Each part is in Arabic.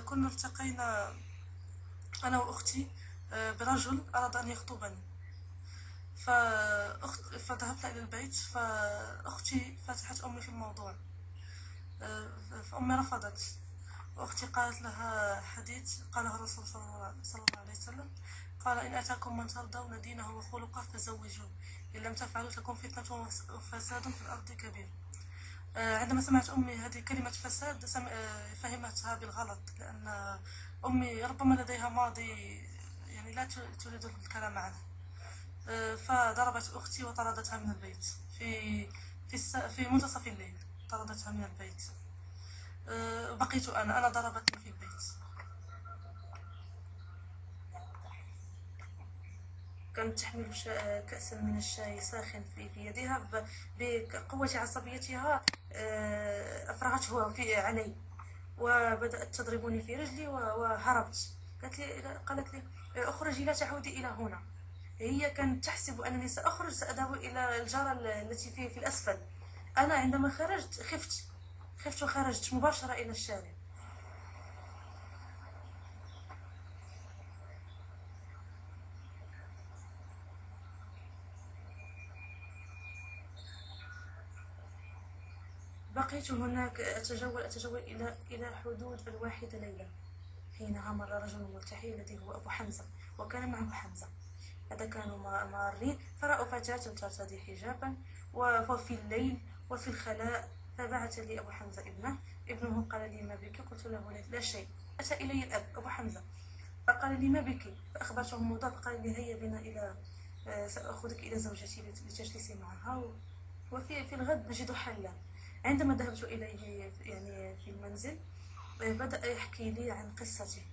كنا التقينا أنا وأختي برجل أراد أن يخطبني. فذهبنا إلى البيت، فأختي فتحت أمي في الموضوع. فأمي رفضت، وأختي قالت لها حديث قاله الرسول صلى الله عليه وسلم: قال: إن أتاكم من ترضون دينه وخلقه فزوجوه، إن لم تفعلوا تكون فتنة وفساد في الأرض كبير. عندما سمعت أمي هذه كلمة فساد فهمتها بالغلط، لأن أمي ربما لديها ماضي يعني لا تريد الكلام عنه. فضربت أختي وطردتها من البيت في منتصف الليل. طردتها من البيت. بقيت أنا ضربتني في البيت. كانت تحمل كأسا من الشاي ساخن في يدها. بقوة عصبيتها أفرغته علي، وبدأت تضربني في رجلي وهربت. قالت لي: اخرجي، لا تعودي إلى هنا. هي كانت تحسب أنني سأخرج، سأذهب إلى الجارة التي في الأسفل. أنا عندما خرجت خفت وخرجت مباشرة إلى الشارع. بقيت هناك أتجول إلى حدود الواحدة ليلة، حينها مر رجل ملتحي الذي هو أبو حمزة، وكان معه حمزة. هذا كانوا مارين، فرأوا فتاة ترتدي حجابا وفي الليل وفي الخلاء. فبعث لي أبو حمزة ابنه قال لي: ما بك؟ قلت له: لا شيء. أتى إلي الأب أبو حمزة فقال لي: ما بك؟ فأخبرته الموضوع، فقال لي: هيا بنا سأخذك إلى زوجتي لتجلسي معها، وفي الغد نجد حلا. عندما ذهبت إليه يعني في المنزل، بدأ يحكي لي عن قصته،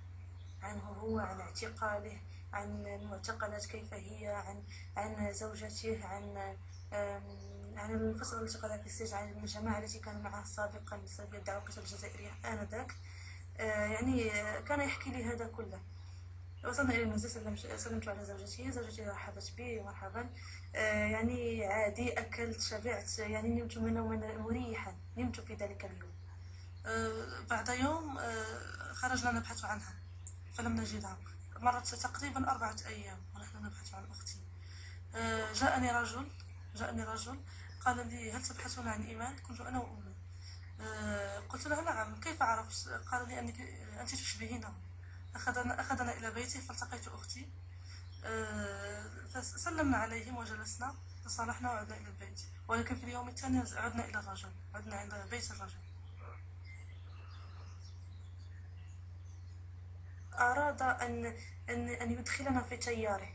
عنه هو، عن اعتقاله، عن المعتقلات كيف هي، عن زوجته، عن الفترة التي قضاها في السجن، عن الجماعة التي كان معها سابقا بسبب الدعوة الجزائرية آنذاك. يعني كان يحكي لي هذا كله. وصلنا إلى المنزل، سلمت على زوجتي رحبت بي مرحبا. يعني عادي، أكلت، شبعت، يعني نمت نوما مريحا، نمت في ذلك اليوم. بعد يوم خرجنا نبحث عنها فلم نجدها. مرت تقريبا 4 أيام ونحن نبحث عن أختي. جاءني رجل قال لي: هل تبحثون عن إيمان؟ كنت أنا وأمي. قلت له: نعم، كيف عرفت؟ قال لي: أنت تشبهينه. أخذنا إلى بيته فالتقيت أختي. فسلمنا عليهم وجلسنا، تصالحنا وعدنا إلى البيت. ولكن في اليوم الثاني عدنا إلى الرجل، عدنا عند بيت الرجل. أراد أن يدخلنا في تياره،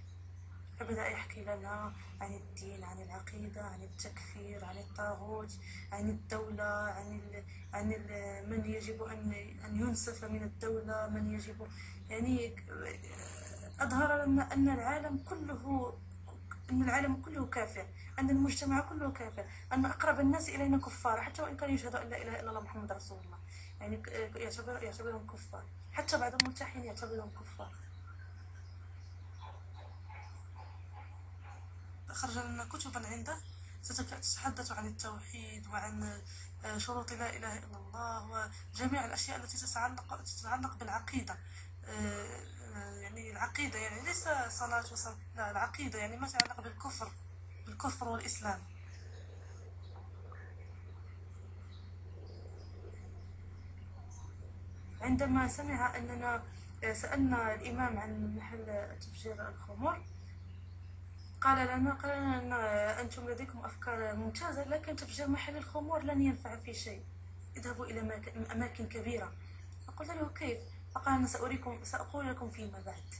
فبدأ يحكي لنا عن الدين، عن العقيدة، عن التكفير، عن الطاغوت، عن الدولة، من يجب أن ينسف من الدولة، من يجب يعني. أظهر لنا أن العالم كله كافر، أن المجتمع كله كافر، أن أقرب الناس إلينا كفار، حتى وإن كانوا يشهدوا أن لا إله إلا الله محمد رسول الله. يعني يعتبرهم كفار، حتى بعض الملتحين يعتبرهم كفار. خرج لنا كتبا عنده تتحدث عن التوحيد وعن شروط لا إله إلا الله وجميع الأشياء التي تتعلق بالعقيدة. يعني العقيدة يعني ليس صلاة وصلاة، لا، العقيدة يعني ما يتعلق بالكفر والإسلام. عندما سمع أننا سألنا الإمام عن محل تفجير الخمور، قال لنا أن أنتم لديكم أفكار ممتازة، لكن تفجير محل الخمور لن ينفع في شيء. اذهبوا إلى أماكن كبيرة. فقلت له: كيف؟ فقال: أنا سأقول لكم فيما بعد.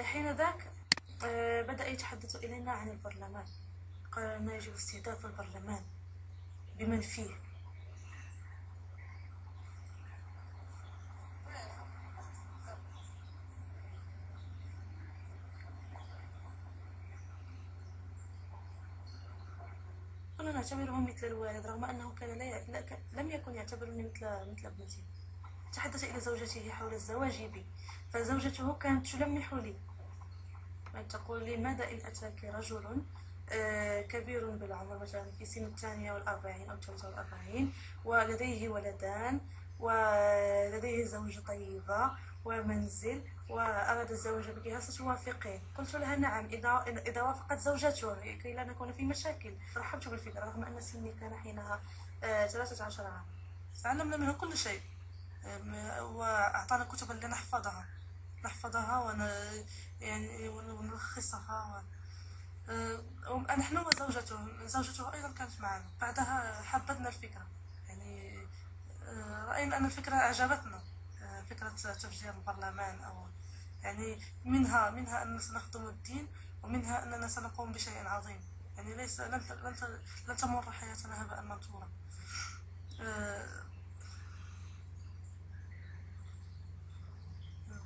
حين ذاك بدأ يتحدث إلينا عن البرلمان. قال لنا: يجب استهداف البرلمان بمن فيه. كنا نعتبره مثل الوالد، رغم أنه كان لم يكن يعتبرني مثل ابنتي. تحدث إلى زوجته حول الزواج بي، فزوجته كانت تلمح لي، تقول لي: ماذا إن أتاك رجل كبير بالعمر، مثلا في سن 42 أو 43، ولديه ولدان، ولديه زوجة طيبة ومنزل، وأراد الزواج بك، هل ستوافقين؟ قلت لها نعم، إذا وافقت زوجته كي لا نكون في مشاكل. رحبت بالفكرة رغم أن سني كان حينها 13 عام. تعلمنا منه كل شيء، وأعطانا كتبا نحفظها يعني ونلخصها. نحن زوجته أيضا كانت معنا. بعدها حبذنا الفكرة، يعني رأينا أن الفكرة أعجبتنا. فكرة تفجير البرلمان، أو يعني منها أننا سنخدم الدين، ومنها أننا سنقوم بشيء عظيم. يعني ليس لن تمر حياتنا هباء منثورا.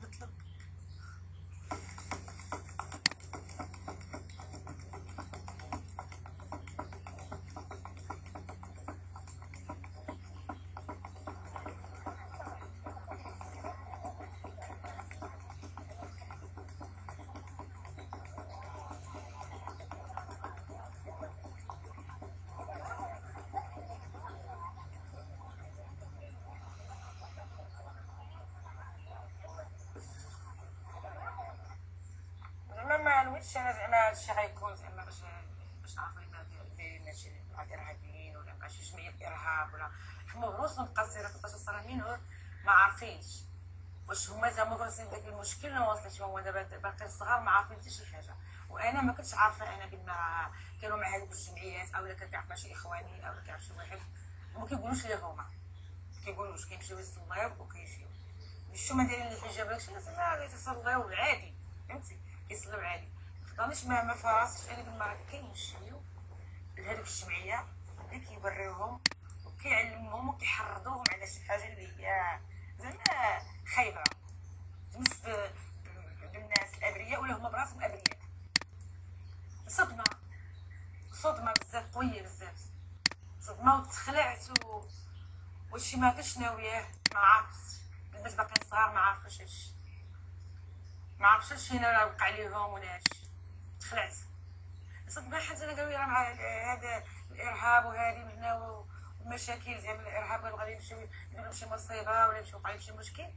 بطلب. زعما ما نويتش انا زعما هادشي غيكون زعما باش نعرفوا دايرين هادشي مع الارهابيين ولا مع شي جمعيه الارهاب ولا حنا غروس نبقى سيره 13 سنه هنا ما عارفينش واش هما زعما واصلين داك المشكل ولا واصلش. هما دابا باقي صغار ما عارفين حتى شي حاجه، وانا ما كنتش عارفه انا بان كانوا مع هذوك الجمعيات اولا كنعرف مع شي اخواني اولا كنعرف شي واحد. هما كيقولوش لي هما كيقولوش كيمشيو يصليو وكيجيو مشيو ما دايرين الحجاب داكشي زعما كيتصليو عادي فهمتي كيصليو عادي. فضلنيش ما فراسش انا بالمره كيمشيو لهذيك الجمعيه اللي كيوريوهم وكيعلموهم وكيحرضوهم على شي حاجه اللي هي زعما خايبه تمس بالناس الابرياء ولا هما براسهم ابرياء. صدمه بزاف قويه بزاف، صدمه وتخلعت وشي ما كنتش ناوياه ما عرفتش البنات باقيين صغار ما عارفاش هادشي ما عرفتش هنا وقع ليهم ولا هادشي تخلعت صدمه. حتى انا قالوا لي راه مع هذا الارهاب وهذه من هنا والمشاكل زعما الارهاب غادي يمشيو يديروا شي مصيبه ولا يمشيو يوقع لهم شي مشكل.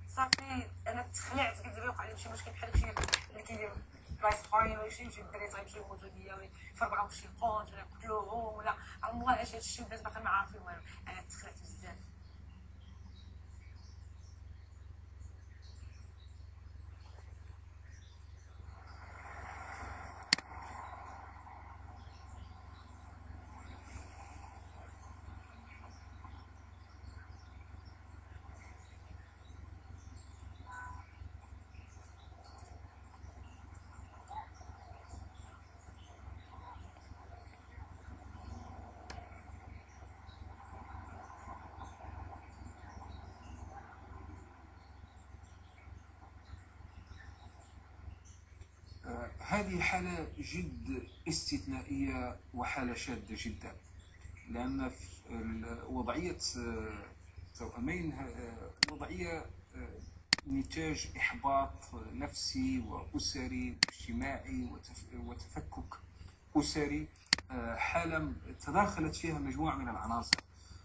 صافي انا تخلعت قلت دابا يوقع لهم شي مشكل بحال داكشي اللي كيدير بلايص اخرين ولا يمشيو الدراري غيمشيو يموتوا ليا ولا يفرقعوا شي قونت ولا يقتلوهم ولا الله اش هادشي الناس باقي ما عارفين والو. انا تخلعت بزاف. هذه حالة جد استثنائية وحالة شاذة جدا، لأن وضعية توأمين وضعية نتاج إحباط نفسي وأسري واجتماعي وتفكك أسري، حالة تداخلت فيها مجموعة من العناصر.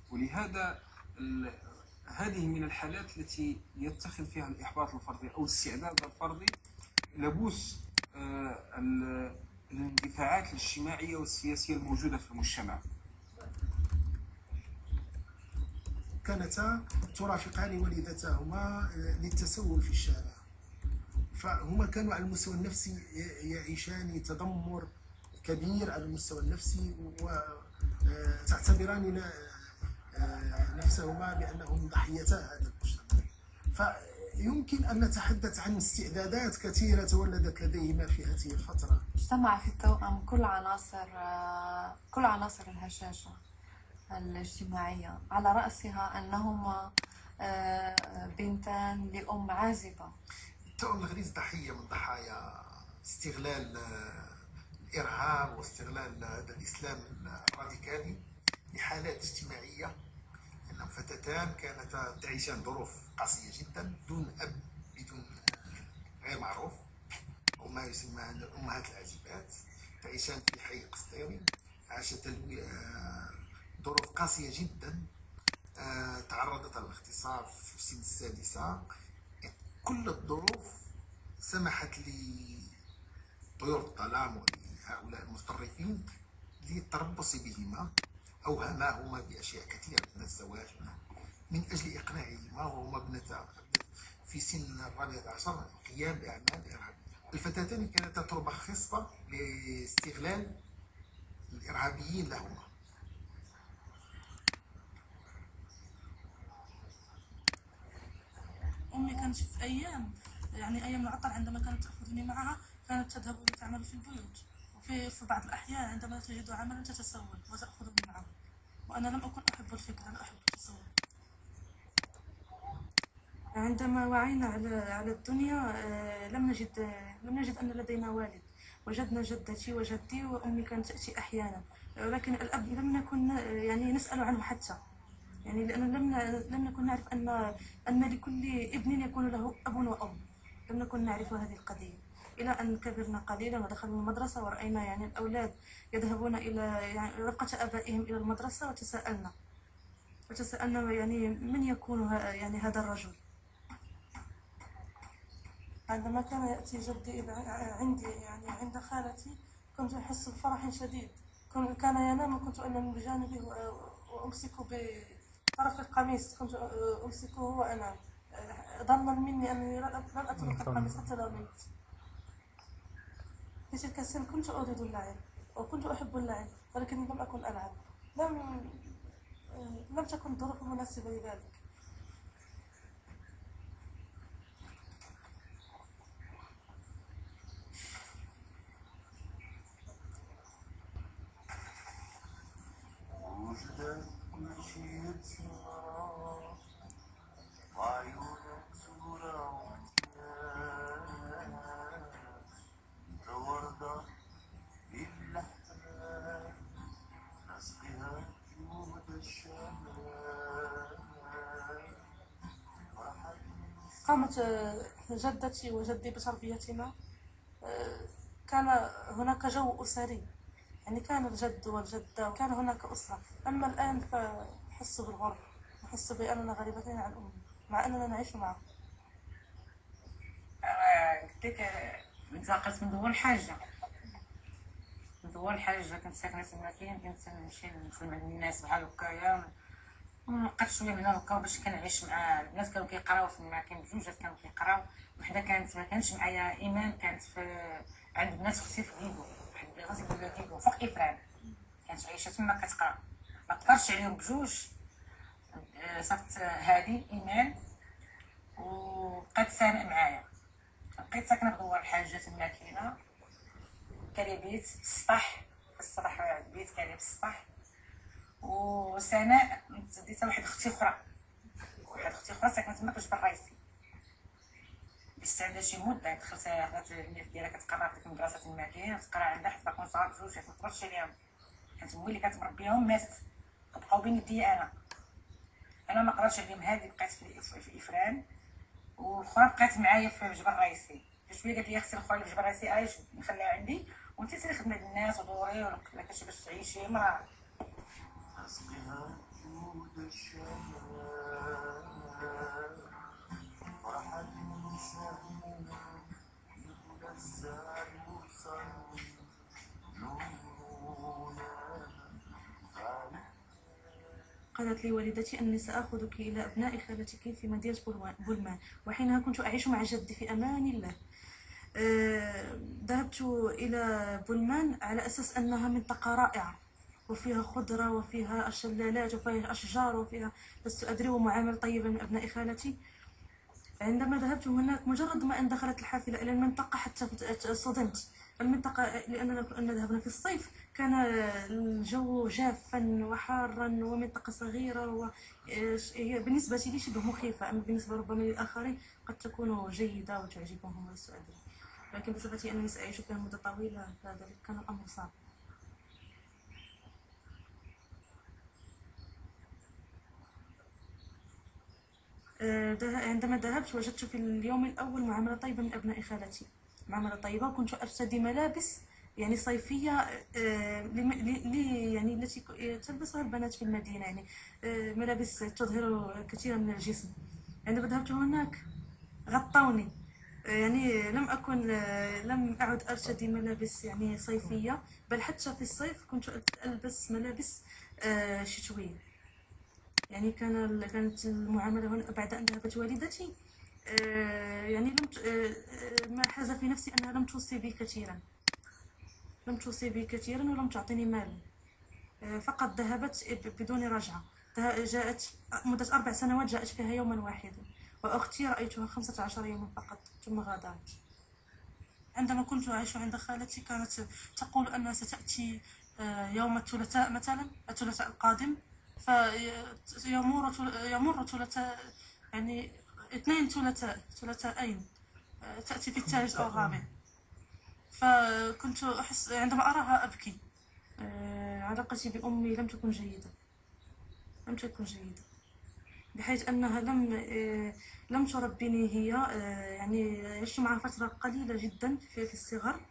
ولهذا هذه من الحالات التي يتخذ فيها الإحباط الفردي أو الاستعداد الفردي لبوس الاندفاعات الاجتماعية والسياسية الموجودة في المجتمع. كانتا ترافقان والدتهما للتسول في الشارع، فهما كانوا على المستوى النفسي يعيشان تذمر كبير على المستوى النفسي، وتعتبران نفسهما بأنهم ضحيتا هذا المجتمع. فيمكن أن نتحدث عن استعدادات كثيرة تولدت لديهما في هذه الفترة. اجتمع في التوأم كل عناصر الهشاشة الاجتماعية، على رأسها أنهما بنتان لأم عازبة. التوأم الغريز ضحية من ضحايا استغلال الإرهاب واستغلال هذا الإسلام الراديكالي لحالات اجتماعية. أنهم فتاتان كانتا تعيشان ظروف قاسية جدا، بدون أب، بدون غير معروف، وما يسمى الأمهات العازبات، تعيشان في حي قسطيري. عاشتا ظروف قاسية جدا، تعرضت للاغتصاب في سن السادسة. كل الظروف سمحت لطيور الظلام ولهؤلاء المتطرفين للتربص بهما، أوهماهما بأشياء كثيرة من الزواج من أجل إقناعهما وهما ابنتا في سن الرابعة عشر القيام بأعمال إرهابية. الفتاتان كانتا تربة خصبة لاستغلال الإرهابيين لهما. أمي كانت في أيام، يعني أيام العطل عندما كانت تأخذني معها كانت تذهب لتعمل في البيوت، وفي بعض الأحيان عندما تجد عملا تتسول وتأخذني معها، وأنا لم أكن أحب الفكرة، لا أحب التسول. عندما وعينا على الدنيا لم نجد أن لدينا والد. وجدنا جدتي وجدي وأمي كانت تأتي أحيانا، ولكن الأب لم نكن يعني نسأل عنه حتى، يعني لأننا لم نكن نعرف أن لكل ابن يكون له أب وأم. لم نكن نعرف هذه القضية إلى أن كبرنا قليلا ودخلنا المدرسة ورأينا يعني الأولاد يذهبون إلى يعني رفقة آبائهم إلى المدرسة، وتساءلنا يعني من يكون يعني هذا الرجل. عندما كان يأتي جدي عندي يعني عند خالتي كنت أحس بفرح شديد. كان ينام وكنت أنام بجانبه وأمسك بطرف القميص، كنت أمسكه وأنام ظنا مني أنني لن أترك القميص حتى لو نمت. في تلك السن كنت أريد اللعب وكنت أحب اللعب، ولكني لم أكن ألعب. لم تكن الظروف مناسبة لذلك. وجدان كل شيء يتسرى وعيونك صورة واكتناس، انت وردة بالأحلام نسقيها جود الشمال. قامت جدتي وجدي بتربيتنا. كان هناك جو أسري، يعني كان الجد والجدة وكان هناك أسرة. أما الآن فأحس بالغربة، أحس بأننا غريبتين عن أمي مع أننا نعيش معه. قلت لك انتقلت من دول الحاجة، كنت ساكنة تما كاين، كنت نمشي نخدم عند الناس بحال هكايا، وبقيت شويه من هكا باش كنعيش مع الناس. كانوا كيقراو تما، كاين بجوجات كانوا كيقراو، وحده كانت ما كانش معايا ايمان، كانت عند بنات اختي في كيكو، واحد بلاصه ولا كيكو فوق افران، كانت عايشه تما كتقرا. ما قدرتش عليهم بجوج، صافت هادي ايمان وبقات سناء معايا. بقيت ساكنه في دوار الحاجه تما كاينه، كان بيت السطح، في السطح بيت كان في السطح. وسناء ديتها واحد اختي اخرى ساكنه تما في جبل الرئيسي. بس عندها شي مده دخلت خدات الملف ديالها كتقرا في المدرسه تما كاين، تقرا عندها حتى باقون صغار بجوج، ما تقدرش عليهم، حيت امي اللي كتمربيهم ماتت، بقاو بين يديا انا ما قدرتش عليهم. هادي بقيت في افران، والاخرى بقات معايا في جبل الرئيسي. شويه قالت لي اختي الاخرى اللي في جبل الرئيسي عايش نخليها عندي، وانت سيري خدمه الناس ودوري ولا كاش باش تعيشي مرة. نسقيها جود الشمال فرحة النساء يتلذذ الوصل نورنا. قالت لي والدتي أني سآخذك إلى أبناء خالتك في مدينة بولمان، وحينها كنت أعيش مع جدي في أمان الله. ذهبت إلى بولمان على أساس أنها منطقة رائعة وفيها خضرة وفيها الشلالات وفيها أشجار وفيها لست أدري ومعاملة طيبة من أبناء خالتي. عندما ذهبت هناك مجرد ما أن دخلت الحافلة إلى المنطقة حتى صدمت. المنطقة لأننا كنا ذهبنا في الصيف، كان الجو جافا وحارا ومنطقة صغيرة، وهي بالنسبة لي شبه مخيفة، أما بالنسبة ربما للآخرين قد تكون جيدة وتعجبهم ولست أدري، لكن بصفتي أنني سأعيش فيها مدة طويلة فذلك كان الأمر صعب. عندما ذهبت وجدت في اليوم الأول معاملة طيبة من أبناء خالتي، معاملة طيبة، وكنت أرتدي ملابس يعني صيفية، يعني التي تلبسها البنات في المدينة، يعني ملابس تظهر كثيرا من الجسم. عندما ذهبت هناك غطوني، يعني لم أعد أرتدي ملابس يعني صيفية، بل حتى في الصيف كنت ألبس ملابس شتوية. يعني كانت المعاملة هنا بعد أن ذهبت والدتي، يعني ما حاز في نفسي أنها لم توصي بي كثيرا، ولم تعطيني مالا. فقط ذهبت بدون رجعة. جاءت مدة 4 سنوات، جاءت فيها يوما واحدا، وأختي رأيتها 15 يوما فقط ثم غادرت. عندما كنت أعيش عند خالتي كانت تقول أنها ستأتي يوم الثلاثاء مثلا، الثلاثاء القادم، يمر ثلاثاء، يعني 2 ثلاثاءين، تأتي في الثالث أو الرابع. فكنت أحس عندما أراها أبكي. علاقتي بأمي لم تكن جيدة، بحيث أنها لم تربني هي. يعني عشت معها فترة قليلة جدا في الصغر،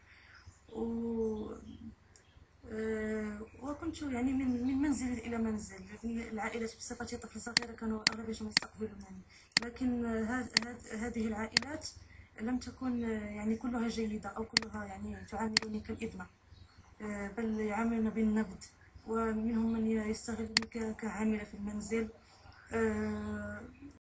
وكنت يعني من منزل إلى منزل. العائلة بصفتي طفلة صغيرة كانوا أغلبهم يستقبلونني، لكن هذه العائلات لم تكن يعني كلها جيدة، أو كلها يعني تعاملني كالابنة، بل يعاملون بالنبذ، ومنهم من يستغلني كعاملة في المنزل.